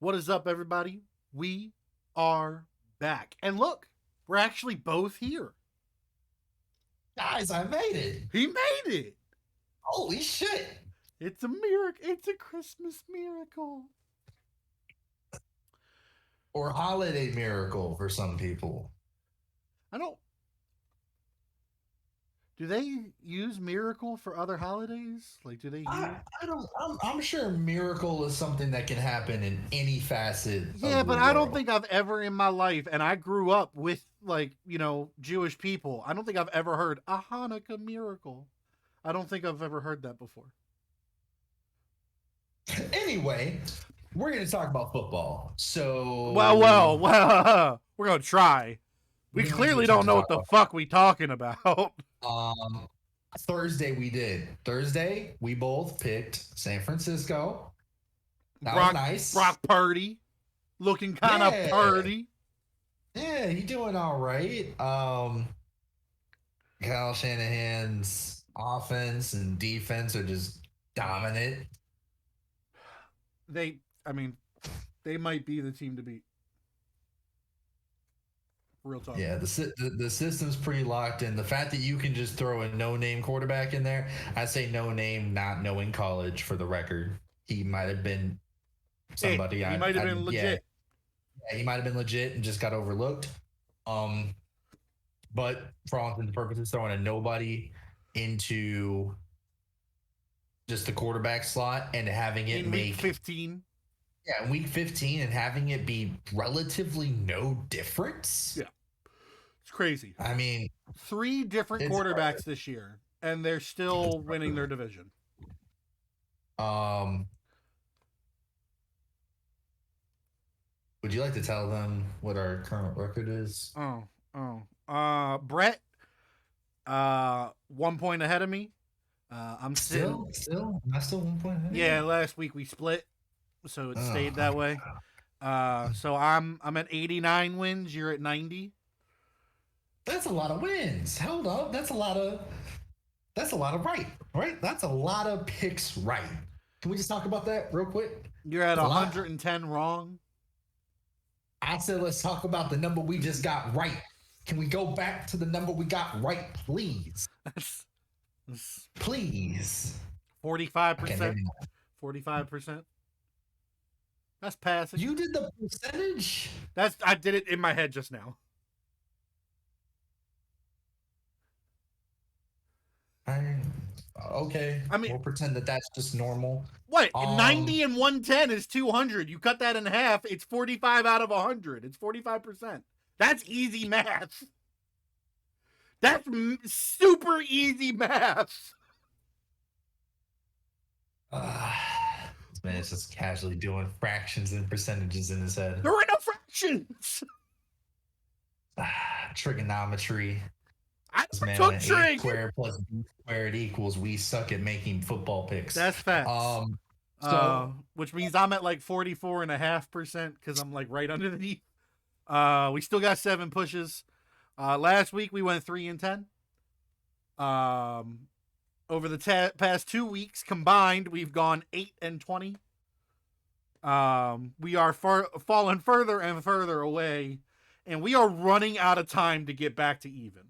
What is up, everybody? We are back. And look, we're actually both here. Guys, I made it. He made it. Holy shit. It's a miracle. It's a Christmas miracle. Or holiday miracle for some people. I don't. Do they use miracle for other holidays? Like, do they use? I don't. I'm sure miracle is something that can happen in any facet Yeah, of the but I don't world. think I've ever in my life, and I grew up with, like, Jewish people. I don't think I've ever heard a Hanukkah miracle. I don't think I've ever heard that before. Anyway, we're going to talk about football. So, Well, we're gonna try. We we're gonna clearly attempt don't to know talk what the fuck we talking about. about. Thursday we did. Thursday we both picked San Francisco. That was nice. Brock Purdy, looking kind of Yeah. purdy. Yeah, he doing all right. Kyle Shanahan's offense and defense are just dominant. They might be the team to beat. Real talk. Yeah, the system's pretty locked in. The fact that you can just throw a no-name quarterback in there, I say no name, not knowing college for the record. He might have been somebody. He might have been legit. Yeah, he might have been legit and just got overlooked. But for all intents and purposes, throwing a nobody into just the quarterback slot and having it in make week 15. Yeah, week 15 and having it be relatively no difference. Yeah. It's crazy. I mean, 3 different quarterbacks this year, and they're still winning their division. Would you like to tell them what our current record is? Brett, 1 point ahead of me. I'm still 1 point ahead. Yeah, last week we split, so it stayed that way. So I'm at 89 wins. You're at 90. That's a lot of wins. Hold up, that's a lot of right. That's a lot of picks right. Can we just talk about that real quick? You're at 110 wrong. I said let's talk about the number we just got right. Can we go back to the number we got right, please? Please. 45%. 45%. That's passing. You did the percentage? I did it in my head just now. Okay. I mean, we'll pretend that that's just normal. What? 90 and 110 is 200. You cut that in half, it's 45 out of 100. It's 45%. That's easy math. That's super easy math. This man is just casually doing fractions and percentages in his head. There are no fractions. Trigonometry. I took A squared plus B squared equals we suck at making football picks. That's facts. Which means I'm at like 44.5% because I'm like right underneath. We still got 7 pushes. Last week we went 3 and 10. Over the past 2 weeks combined, we've gone 8 and 20. We are falling further and further away, and we are running out of time to get back to even.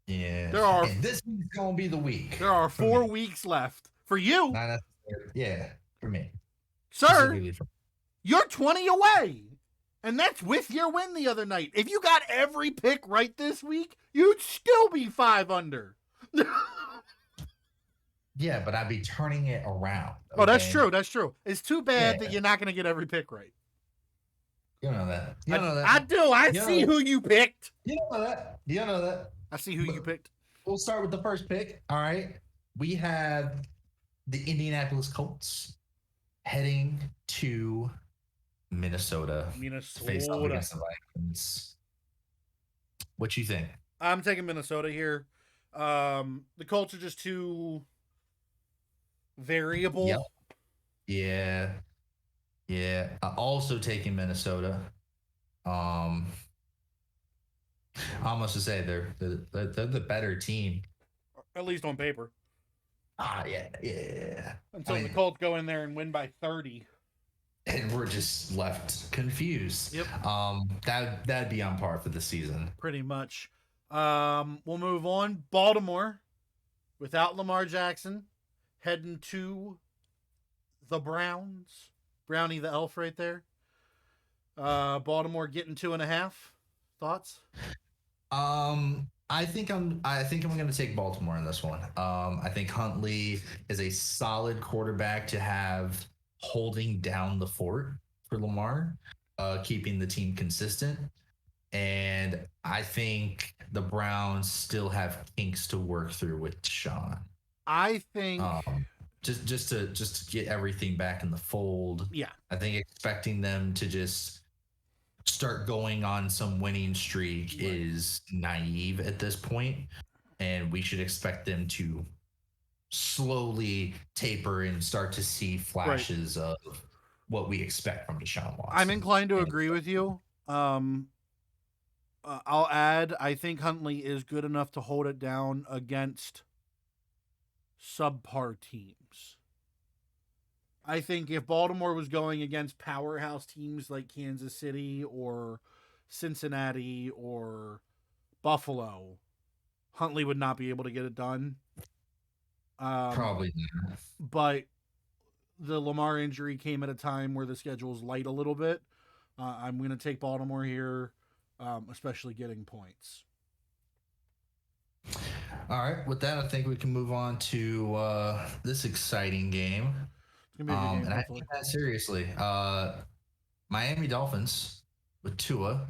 Yeah. This week's gonna be the week. There are 4 weeks left for you. Not necessarily. Yeah, for me, sir. You're 20 away, and that's with your win the other night. If you got every pick right this week, you'd still be 5 under. Yeah, but I'd be turning it around. Okay? Oh, that's true. That's true. It's too bad that you're not going to get every pick right. You know that. You know that. I do. I see who you picked. You know that. You know that. I see who you picked. We'll start with the first pick. All right. We have the Indianapolis Colts heading to Minnesota. Face off against the Vikings. What you think? I'm taking Minnesota here. The Colts are just too variable. Yep. Yeah. I'm also taking Minnesota. I almost to say they're the better team, at least on paper. Yeah. Until the Colts go in there and win by 30. and we're just left confused. Yep. That'd be on par for the season. Pretty much. We'll move on. Baltimore, without Lamar Jackson, heading to the Browns. Brownie the elf right there. Baltimore getting 2.5. Thoughts? I think I'm going to take Baltimore in this one. I think Huntley is a solid quarterback to have holding down the fort for Lamar, keeping the team consistent. And I think the Browns still have kinks to work through with Deshaun. I think just to get everything back in the fold. Yeah. I think expecting them to just start going on some winning streak is naive at this point, and we should expect them to slowly taper and start to see flashes of what we expect from Deshaun Watson. I'm inclined to agree with you. I'll add, I think Huntley is good enough to hold it down against subpar teams. I think if Baltimore was going against powerhouse teams like Kansas City or Cincinnati or Buffalo, Huntley would not be able to get it done. Probably not. But the Lamar injury came at a time where the schedule's light a little bit. I'm going to take Baltimore here, especially getting points. All right. With that, I think we can move on to this exciting game. It's gonna be a good game, and I take that seriously. Miami Dolphins with Tua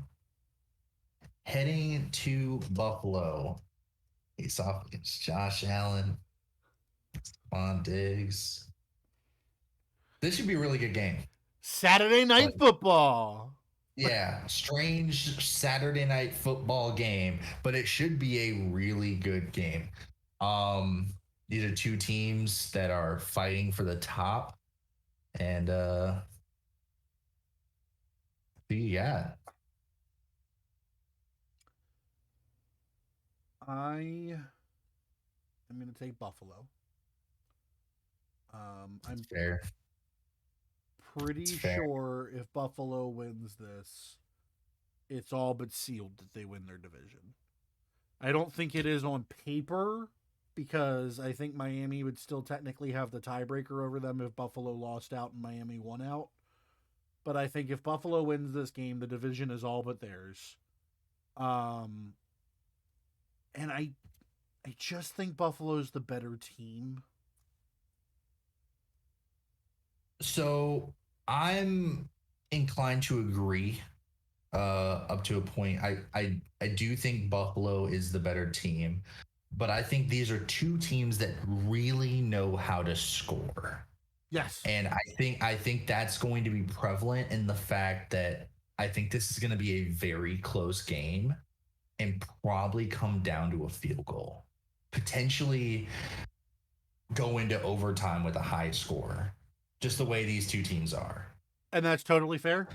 heading to Buffalo. Face off against Josh Allen, Stephon Diggs. This should be a really good game. Saturday night football. Yeah, strange Saturday night football game, but it should be a really good game. These are two teams that are fighting for the top, and who you got? I am going to take Buffalo. I'm fair. Pretty sure if Buffalo wins this, it's all but sealed that they win their division. I don't think it is on paper because I think Miami would still technically have the tiebreaker over them if Buffalo lost out and Miami won out. But I think if Buffalo wins this game, the division is all but theirs. And I just think Buffalo's the better team. So I'm inclined to agree up to a point. I do think Buffalo is the better team, but I think these are two teams that really know how to score. Yes. And I think that's going to be prevalent in the fact that I think this is going to be a very close game and probably come down to a field goal. Potentially go into overtime with a high score. Just the way these two teams are. And that's totally fair.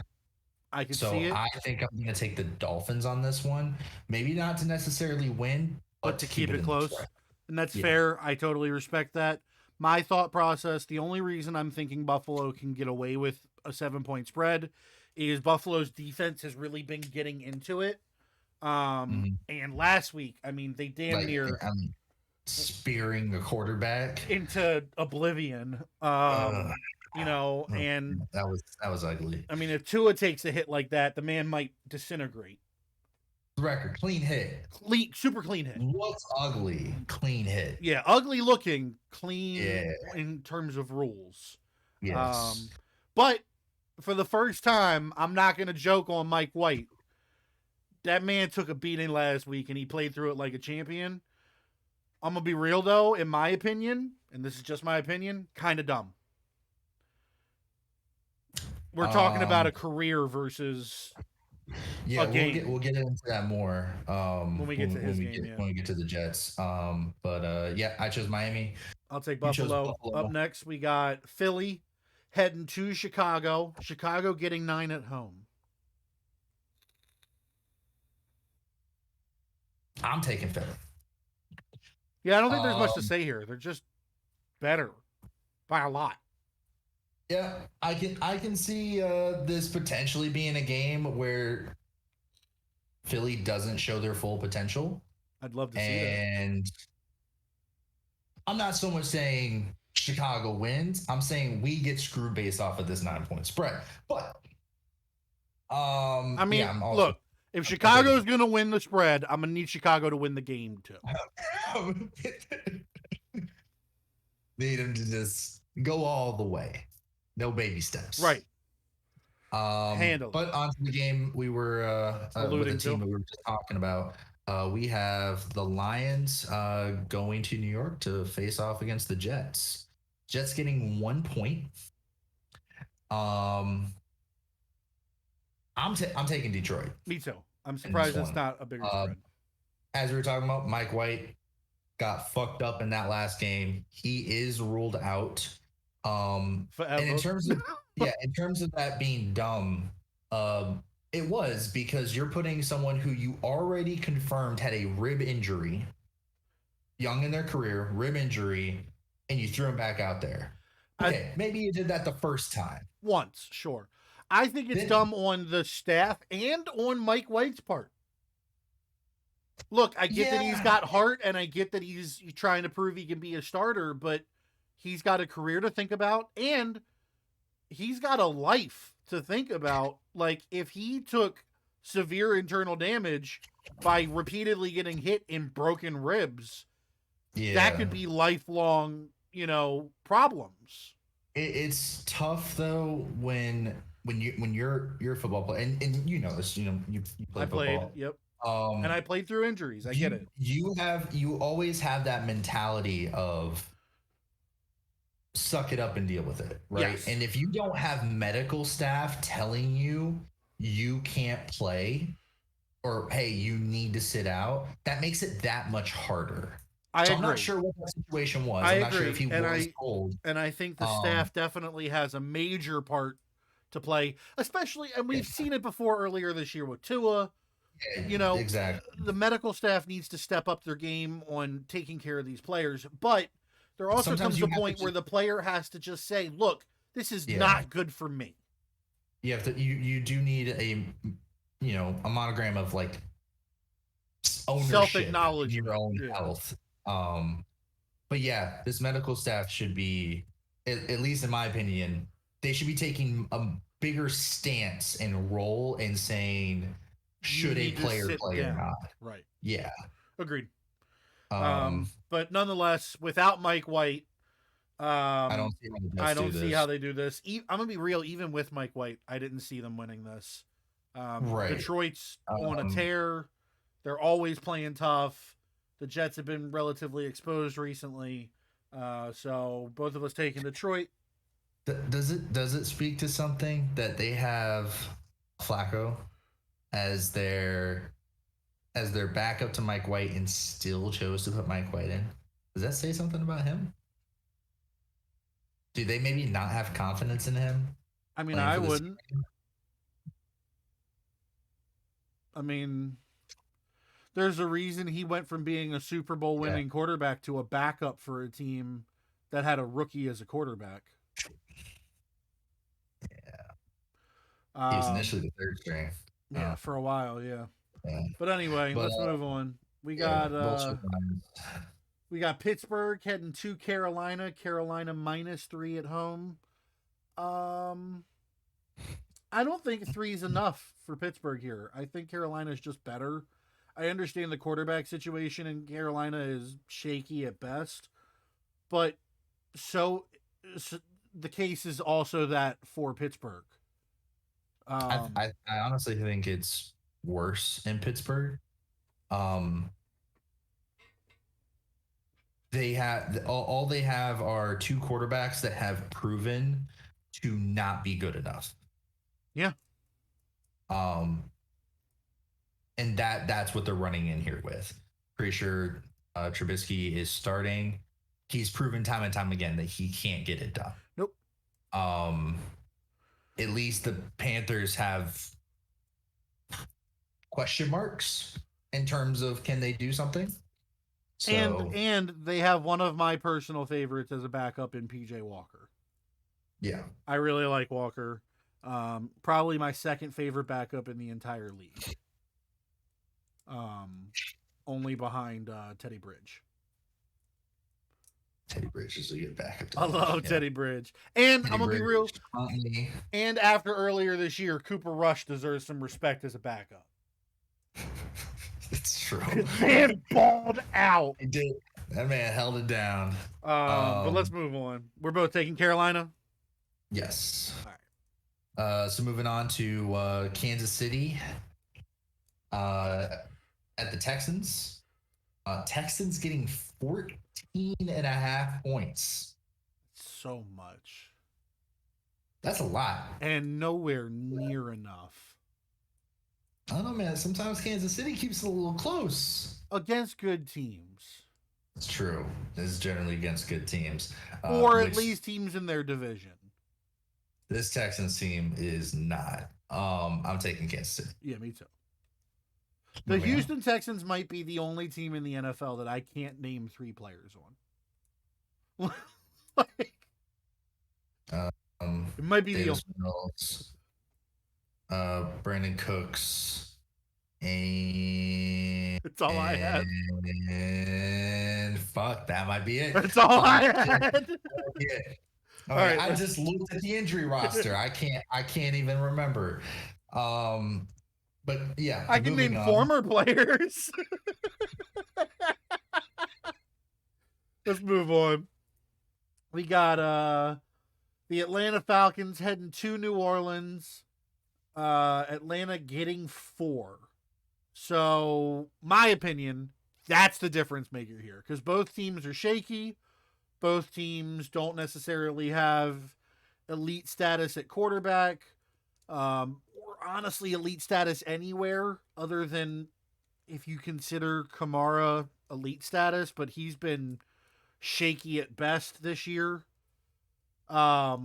I can see it. So I think I'm going to take the Dolphins on this one. Maybe not to necessarily win, but to keep it close. And that's fair. I totally respect that. My thought process, the only reason I'm thinking Buffalo can get away with a 7-point spread is Buffalo's defense has really been getting into it. And last week, I mean, they damn near spearing a quarterback into oblivion. You know, and that was ugly. I mean, if Tua takes a hit like that, the man might disintegrate. Record clean hit, super clean hit. What's ugly? Clean hit. Yeah, ugly looking, clean in terms of rules. Yes. But for the first time, I'm not going to joke on Mike White. That man took a beating last week, and he played through it like a champion. I'm going to be real, though, in my opinion, and this is just my opinion, kind of dumb. We're talking about a career versus a game. We'll get into that more when we get to his game. When we get to the Jets. But I chose Miami. I'll take Buffalo. Up next, we got Philly heading to Chicago. Chicago getting 9 at home. I'm taking Philly. Yeah, I don't think there's much to say here. They're just better by a lot. Yeah, I can see this potentially being a game where Philly doesn't show their full potential. I'd love to see that. And I'm not so much saying Chicago wins. I'm saying we get screwed based off of this 9-point spread. But I mean, yeah, I'm also look, if Chicago's going to win the spread, I'm going to need Chicago to win the game too. Need them to just go all the way. No baby steps. Right. Handle. But onto the game we were with the team that we were just talking about. We have the Lions going to New York to face off against the Jets. Jets getting 1 point. I'm taking Detroit. Me too. I'm surprised it's not a bigger spread. As we were talking about, Mike White got fucked up in that last game. He is ruled out. Forever. And in terms of in terms of that being dumb, it was because you're putting someone who you already confirmed had a rib injury, young in their career, rib injury, and you threw him back out there. Okay, maybe you did that the first time. Once, sure. I think it's dumb on the staff and on Mike White's part. Look, I get that he's got heart, and I get that he's trying to prove he can be a starter, but he's got a career to think about, and he's got a life to think about. Like, if he took severe internal damage by repeatedly getting hit in broken ribs, that could be lifelong, problems. It's tough though when you're a football player, and you know this, you play football. Yep. And I played through injuries. I get it. You always have that mentality of suck it up and deal with it, right? Yes. And if you don't have medical staff telling you can't play, or hey, you need to sit out, that makes it that much harder. I'm not sure what that situation was. I'm not sure if he was cold. And I think the staff definitely has a major part to play, especially, and we've seen it before earlier this year with Tua. Exactly. The medical staff needs to step up their game on taking care of these players, but there also comes a point where the player has to just say, look, this is not good for me. You have to, you do need a monogram of like ownership, self-acknowledgement, your own health. But yeah, this medical staff should be, at least in my opinion, they should be taking a bigger stance and role in saying, should a player play or not? Right. Yeah. Agreed. But nonetheless, without Mike White, I don't see how they do this. I'm gonna be real. Even with Mike White, I didn't see them winning this. Right. Detroit's on a tear. They're always playing tough. The Jets have been relatively exposed recently. So both of us taking Detroit. Does it speak to something that they have Flacco as their backup to Mike White and still chose to put Mike White in? Does that say something about him? Do they maybe not have confidence in him? I mean, I wouldn't. I mean, there's a reason he went from being a Super Bowl winning quarterback to a backup for a team that had a rookie as a quarterback. Yeah. He was initially the third string. Yeah, for a while, yeah. But anyway, let's move on. We got Pittsburgh heading to Carolina. Carolina -3 at home. I don't think 3 is enough for Pittsburgh here. I think Carolina is just better. I understand the quarterback situation in Carolina is shaky at best, but so the case is also that for Pittsburgh. I honestly think it's worse in Pittsburgh. They have all they have are 2 quarterbacks that have proven to not be good enough. Yeah. And that's what they're running in here with. Pretty sure Trubisky is starting. He's proven time and time again that he can't get it done. Nope. At least the Panthers have question marks in terms of can they do something. So, and they have one of my personal favorites as a backup in PJ Walker. Yeah. I really like Walker. Probably my second favorite backup in the entire league. Only behind Teddy Bridge. Teddy Bridge is a good backup. I love Teddy Bridge. And Teddy I'm going to be real. Huntley. And after earlier this year, Cooper Rush deserves some respect as a backup. It's true. Man balled out. He did. That man held it down. But let's move on. We're both taking Carolina? Yes. All right. So moving on to Kansas City. At the Texans. Texans getting 14.5 points. So much. That's a lot. And nowhere near enough. I don't know, man. Sometimes Kansas City keeps it a little close. Against good teams. It's true. It's generally against good teams. Or at least teams in their division. This Texans team is not. I'm taking Kansas City. Yeah, me too. The Houston Texans might be the only team in the NFL that I can't name 3 players on. It might be Davis Mills, Brandon Cooks, and that's all I had. And fuck, that might be it. That's all I had. Yeah. All right. I just looked at the injury roster. I can't even remember. But yeah, I can name former players. Let's move on. We got the Atlanta Falcons heading to New Orleans. Atlanta getting 4. So, my opinion, that's the difference maker here. Because both teams are shaky. Both teams don't necessarily have elite status at quarterback. Or honestly, elite status anywhere other than if you consider Kamara elite status. But he's been shaky at best this year. Both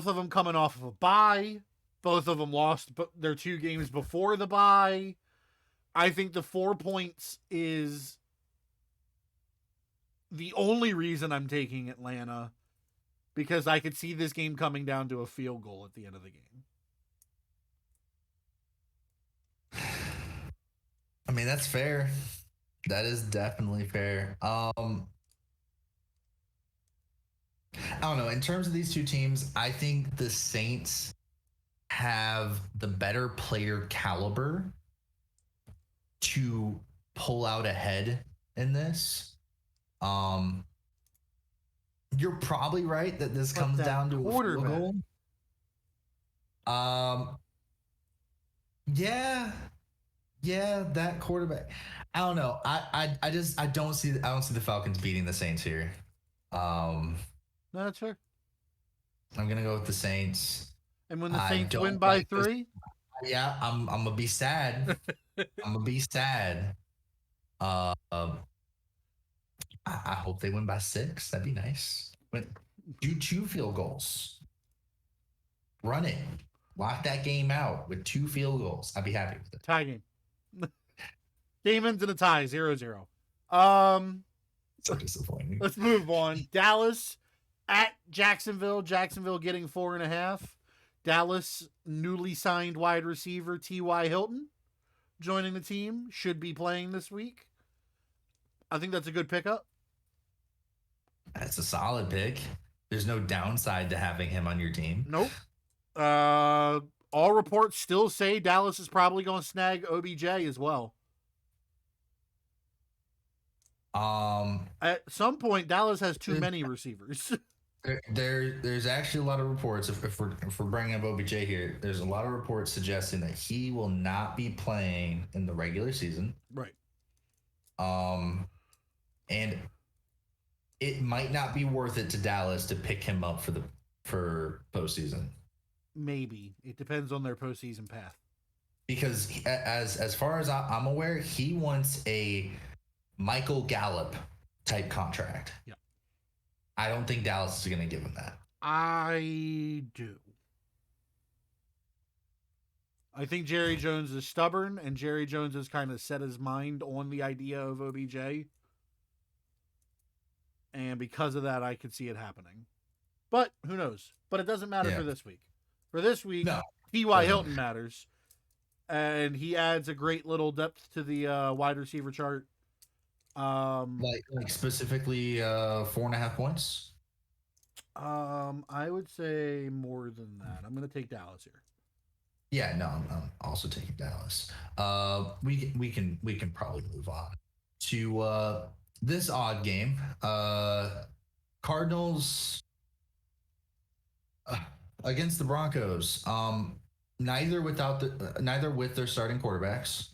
of them coming off of a bye. Both of them lost their 2 games before the bye. I think the 4 points is the only reason I'm taking Atlanta, because I could see this game coming down to a field goal at the end of the game. I mean, that's fair. That is definitely fair. I don't know. In terms of these 2 teams, I think the Saints have the better player caliber to pull out ahead in this. You're probably right that this comes down to a field goal. Yeah, that quarterback. I don't know. I don't see the Falcons beating the Saints here. No, that's fair. I'm gonna go with the Saints. And when the Saints win by 3? Yeah, I'm gonna be sad. I'm gonna be sad. I hope they win by 6. That'd be nice. But do 2 field goals. Run it. Lock that game out with 2 field goals. I'd be happy with it. Tie game. Game ends in a tie, 0-0. So disappointing. Let's move on. Dallas at Jacksonville. Jacksonville getting 4.5. Dallas newly signed wide receiver T.Y. Hilton joining the team. Should be playing this week. I think that's a good pickup. That's a solid pick. There's no downside to having him on your team. Nope. All reports still say Dallas is probably going to snag OBJ as well. At some point, Dallas has too many receivers. There's actually a lot of reports. If we're bringing up OBJ here, there's a lot of reports suggesting that he will not be playing in the regular season. Right. And it might not be worth it to Dallas to pick him up for postseason. Maybe it depends on their postseason path. Because as far as I'm aware, he wants a Michael Gallup type contract. Yeah. I don't think Dallas is going to give him that. I do. I think Jerry Jones is stubborn, and Jerry Jones has kind of set his mind on the idea of OBJ. And because of that, I could see it happening. But who knows? But it doesn't matter for this week. For this week, no, T.Y. Hilton matters. And he adds a great little depth to the wide receiver chart. Like specifically 4.5 points. I would say more than that. I'm going to take Dallas here. Yeah, no, I'm also taking Dallas. We can probably move on to this odd game. Cardinals against the Broncos. Neither with their starting quarterbacks.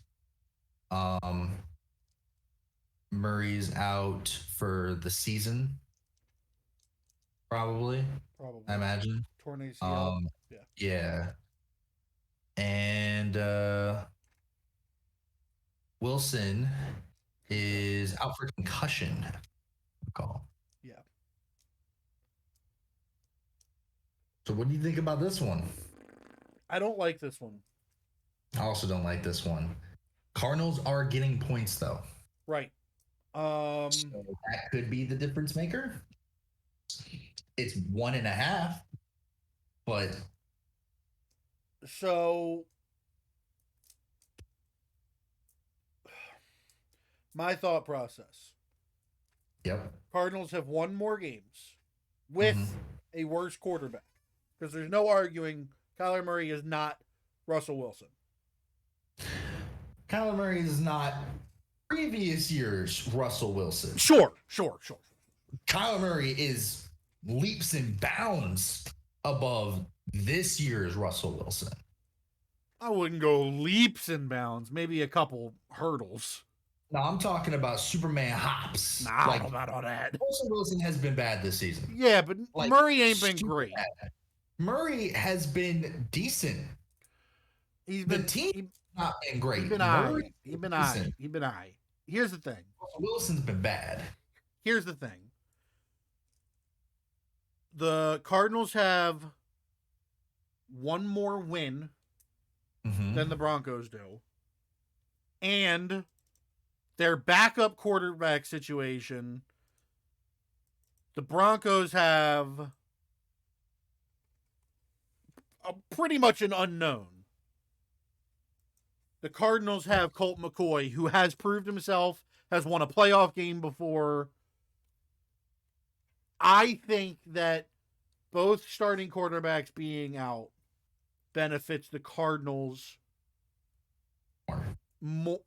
Murray's out for the season. Probably. I imagine. Torn ACL. Yeah. And Wilson is out for concussion. Call. Yeah. So what do you think about this one? I don't like this one. I also don't like this one. Cardinals are getting points though. Right. So that could be the difference maker. It's 1.5, but so my thought process. Yep. Cardinals have won more games with a worse quarterback because there's no arguing Kyler Murray is not Russell Wilson. Kyler Murray is not previous year's Russell Wilson. Sure. Kyler Murray is leaps and bounds above this year's Russell Wilson. I wouldn't go leaps and bounds, maybe a couple hurdles. No, I'm talking about Superman hops. Nah, I don't know about all that. Russell Wilson has been bad this season. Yeah, but Murray ain't been great. Bad. Murray has been decent. The team not been great. He's been high. Here's the thing. Russell Wilson's been bad. Here's the thing. The Cardinals have one more win than the Broncos do. And their backup quarterback situation, the Broncos have pretty much an unknown. The Cardinals have Colt McCoy, who has proved himself, has won a playoff game before. I think that both starting quarterbacks being out benefits the Cardinals more,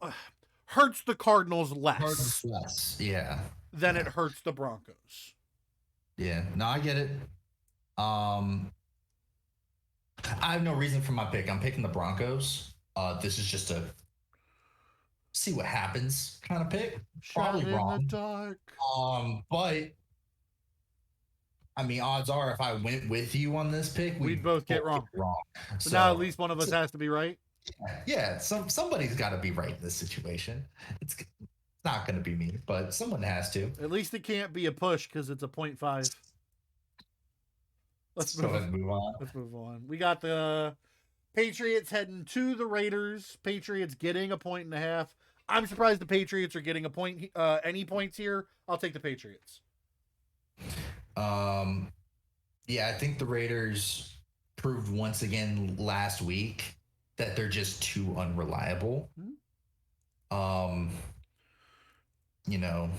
hurts the Cardinals less. Yeah. Than it hurts the Broncos. Yeah. No, I get it. I have no reason for my pick. I'm picking the Broncos. This is just a see what happens kind of pick. Probably wrong. In the dark. But I mean, odds are if I went with you on this pick, we'd both get wrong. So now at least one of us has to be right. Yeah, somebody's got to be right in this situation. It's not going to be me, but someone has to. At least it can't be a push because it's a 0.5. Let's move on. We got the Patriots heading to the Raiders. Patriots getting a 1.5. I'm surprised the Patriots are getting a point. Any points here? I'll take the Patriots. Yeah, I think the Raiders proved once again last week that they're just too unreliable. You know,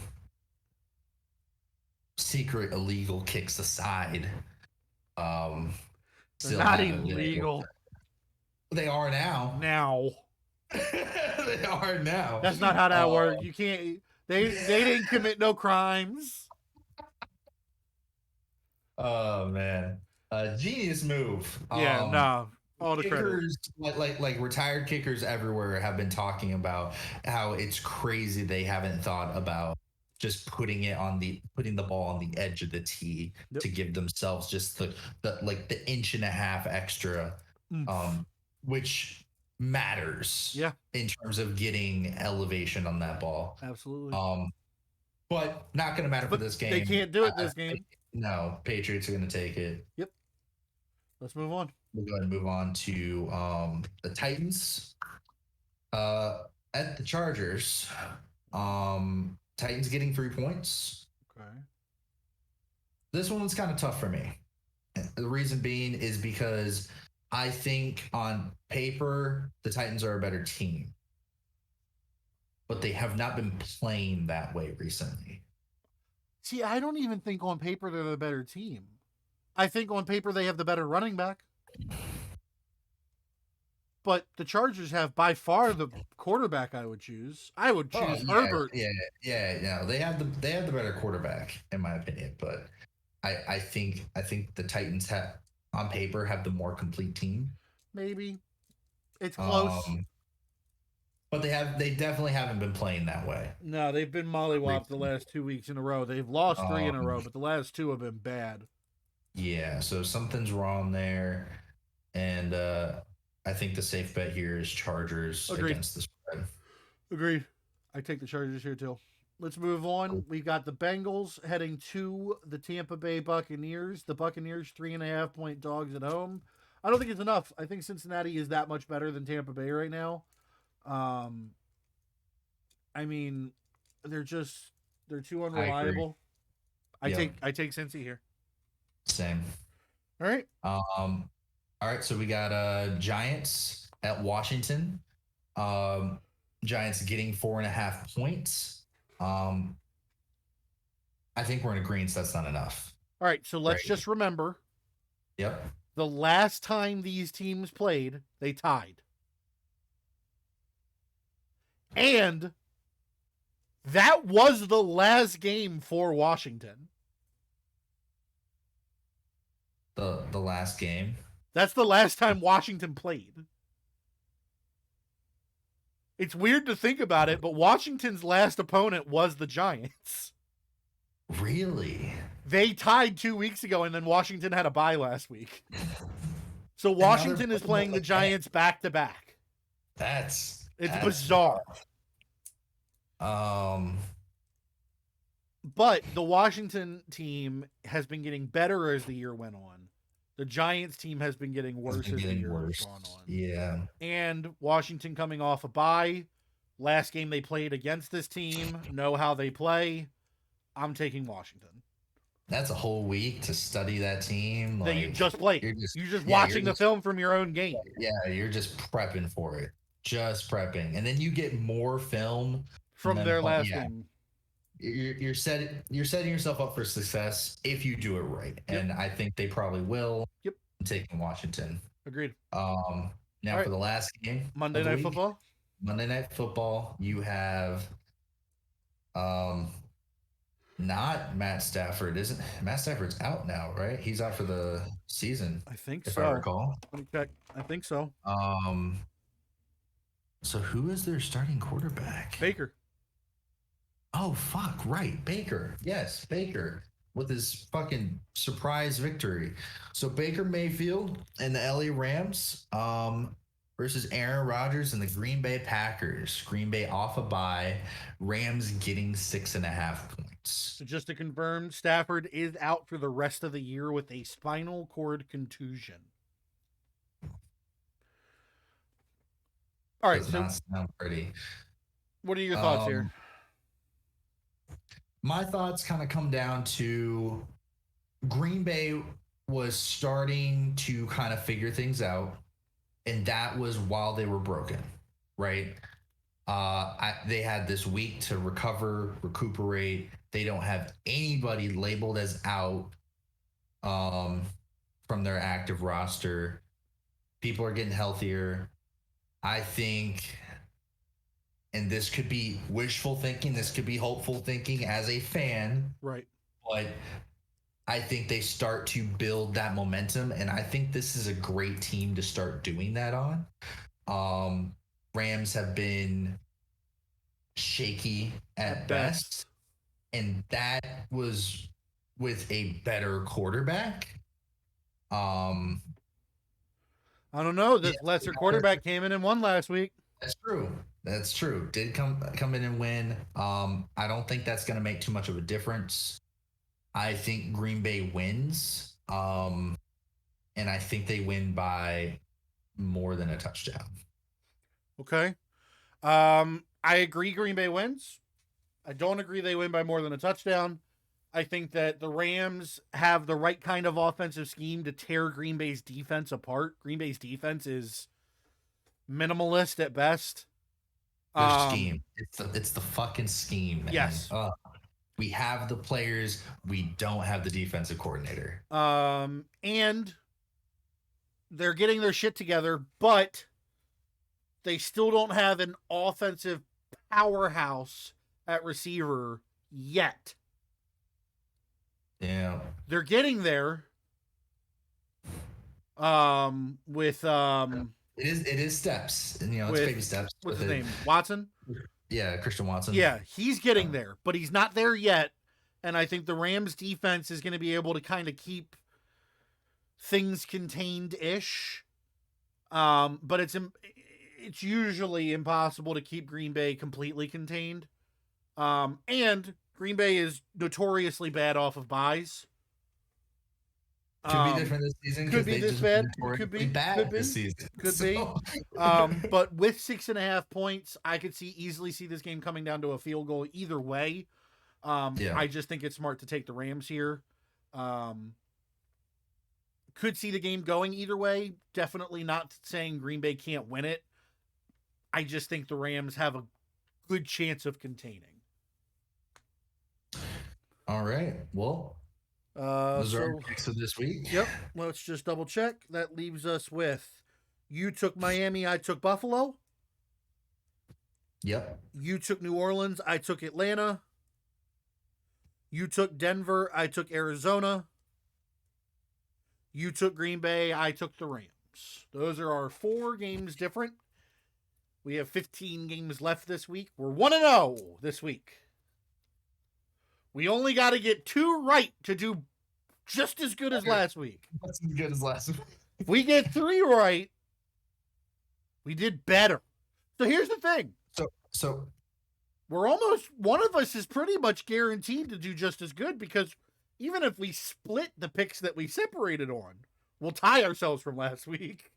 secret illegal kicks aside. They're not illegal. They are now. They are now. That's not how that works. You can't. They didn't commit no crimes. Oh man, genius move. Yeah, no. All the kickers, like retired kickers everywhere have been talking about how it's crazy they haven't thought about just putting the ball on the edge of the tee to give themselves just the 1.5 inches extra, which matters in terms of getting elevation on that ball. Absolutely. But not going to matter for this game. They can't do it this game. No, Patriots are going to take it. Yep. Let's move on. We'll go ahead and move on to the Titans at the Chargers. Titans getting 3 points. Okay. This one's kind of tough for me. The reason being is because I think on paper the Titans are a better team, but they have not been playing that way recently. See, I don't even think on paper they're the better team. I think on paper they have the better running back. But the Chargers have by far the quarterback I would choose. I would choose Herbert. Yeah. They have the better quarterback in my opinion, but I think the Titans have on paper have the more complete team. Maybe it's close. But they definitely haven't been playing that way. No, they've been mollywopped the last 2 weeks in a row. They've lost 3 in a row, but the last 2 have been bad. Yeah, so something's wrong there. And I think the safe bet here is Chargers against the spread. Agreed. I take the Chargers here too. Let's move on. We've got the Bengals heading to the Tampa Bay Buccaneers. The Buccaneers 3.5-point dogs at home. I don't think it's enough. I think Cincinnati is that much better than Tampa Bay right now. I mean, they're too unreliable. I take Cincy here. Same. All right. All right, so we got Giants at Washington. Giants getting 4.5 points. I think we're in agreement that's not enough. All right, so let's just remember. Yep. The last time these teams played, they tied. And that was the last game for Washington. The last game? That's the last time Washington played. It's weird to think about it, but Washington's last opponent was the Giants. Really? They tied 2 weeks ago, and then Washington had a bye last week. So Washington is playing the Giants back-to-back. It's bizarre. But the Washington team has been getting better as the year went on. The Giants team has been getting worse as the year has gone on. Yeah. And Washington coming off a bye. Last game they played against this team. Know how they play. I'm taking Washington. That's a whole week to study that team. That you just played. You're just watching the film from your own game. Yeah, you're just prepping for it. Just prepping. And then you get more film from their last game. You're setting yourself up for success if you do it right. Yep. And I think they probably will. Yep. I'm taking Washington. Agreed. Now for the last game. Monday Night Football. Monday Night Football. You have not Matt Stafford. Isn't Matt Stafford's out now, right? He's out for the season. I think if so. I recall. Let me check. I think so. So who is their starting quarterback? Baker. Oh, fuck, right. Baker. Yes, Baker with his fucking surprise victory. So Baker Mayfield and the LA Rams versus Aaron Rodgers and the Green Bay Packers. Green Bay off a bye. Rams getting 6.5 points. So just to confirm, Stafford is out for the rest of the year with a spinal cord contusion. All right. Does not sound pretty. What are your thoughts here? My thoughts kind of come down to Green Bay was starting to kind of figure things out, and that was while they were broken, right? They had this week to recuperate. They don't have anybody labeled as out from their active roster. People are getting healthier. I think, and this could be wishful thinking, this could be hopeful thinking as a fan. Right. But I think they start to build that momentum, and I think this is a great team to start doing that on. Rams have been shaky at best, and that was with a better quarterback. I don't know. This lesser quarterback came in and won last week. That's true. Did come in and win. I don't think that's going to make too much of a difference. I think Green Bay wins. And I think they win by more than a touchdown. Okay. I agree Green Bay wins. I don't agree they win by more than a touchdown. I think that the Rams have the right kind of offensive scheme to tear Green Bay's defense apart. Green Bay's defense is minimalist at best. Their scheme. It's the fucking scheme, man. Yes. We have the players. We don't have the defensive coordinator. And they're getting their shit together, but they still don't have an offensive powerhouse at receiver yet. Yeah. They're getting there. With It is steps. And, it's baby steps. What's his name? Watson? Yeah, Christian Watson. Yeah, he's getting there, but he's not there yet. And I think the Rams defense is going to be able to kind of keep things contained-ish. But it's usually impossible to keep Green Bay completely contained. And Green Bay is notoriously bad off of buys. Could be different this season. Could be this bad. Could be bad this season. Could be. But with 6.5 points, I could easily see this game coming down to a field goal either way. I just think it's smart to take the Rams here. Could see the game going either way. Definitely not saying Green Bay can't win it. I just think the Rams have a good chance of containing. All right. Well, those are our picks of this week. Yep. Let's just double check. That leaves us with you took Miami, I took Buffalo. Yep. You took New Orleans, I took Atlanta. You took Denver, I took Arizona. You took Green Bay, I took the Rams. Those are our 4 games different. We have 15 games left this week. We're 1-0 this week. We only got to get 2 right to do just as good as last week. That's as good as last week. If we get 3 right, we did better. So here's the thing. So we're almost, one of us is pretty much guaranteed to do just as good, because even if we split the picks that we separated on, we'll tie ourselves from last week.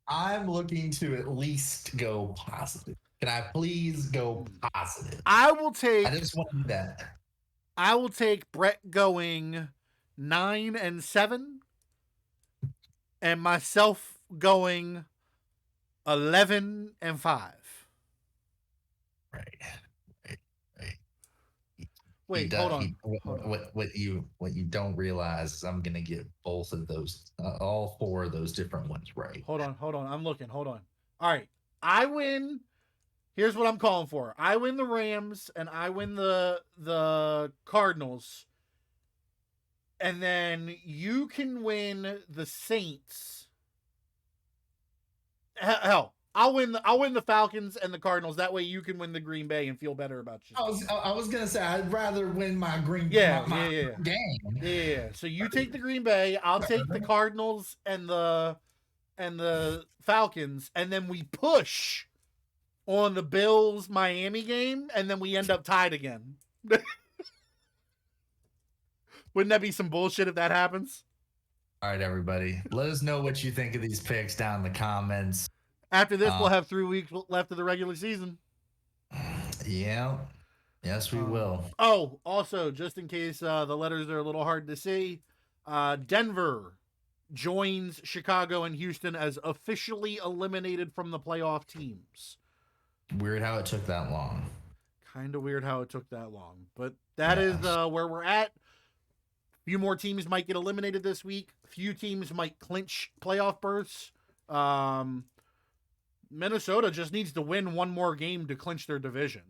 I'm looking to at least go positive. Can I please go positive? I just want to do that. I will take Brett going 9-7 and myself going 11-5. Right. Wait, hold on. What you don't realize is I'm gonna get both of those, all 4 of those different ones right. Hold on. I'm looking. Hold on. All right, I win. Here's what I'm calling for. I win the Rams and I win the Cardinals, and then you can win the Saints. Hell, I'll win the Falcons and the Cardinals. That way you can win the Green Bay and feel better about yourself. I was gonna say I'd rather win my Green game. Yeah. So you take the Green Bay, I'll take the Cardinals and the Falcons, and then we push on the Bills Miami game, and then we end up tied again. Wouldn't that be some bullshit if that happens? All right, everybody. Let us know what you think of these picks down in the comments. After this, we'll have 3 weeks left of the regular season. Yeah. Yes, we will. Oh, also, just in case the letters are a little hard to see, Denver joins Chicago and Houston as officially eliminated from the playoff teams. Weird how it took that long. Kind of weird how it took that long. But that is where we're at. A few more teams might get eliminated this week. A few teams might clinch playoff berths. Minnesota just needs to win 1 more game to clinch their division.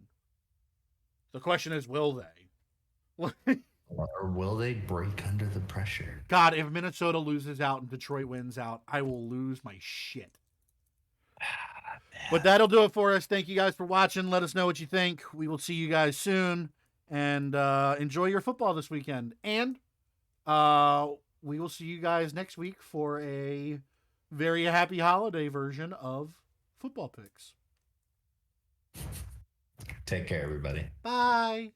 The question is, will they? Or will they break under the pressure? God, if Minnesota loses out and Detroit wins out, I will lose my shit. But that'll do it for us. Thank you guys for watching. Let us know what you think. We will see you guys soon. And enjoy your football this weekend. And we will see you guys next week for a very happy holiday version of Football Picks. Take care, everybody. Bye.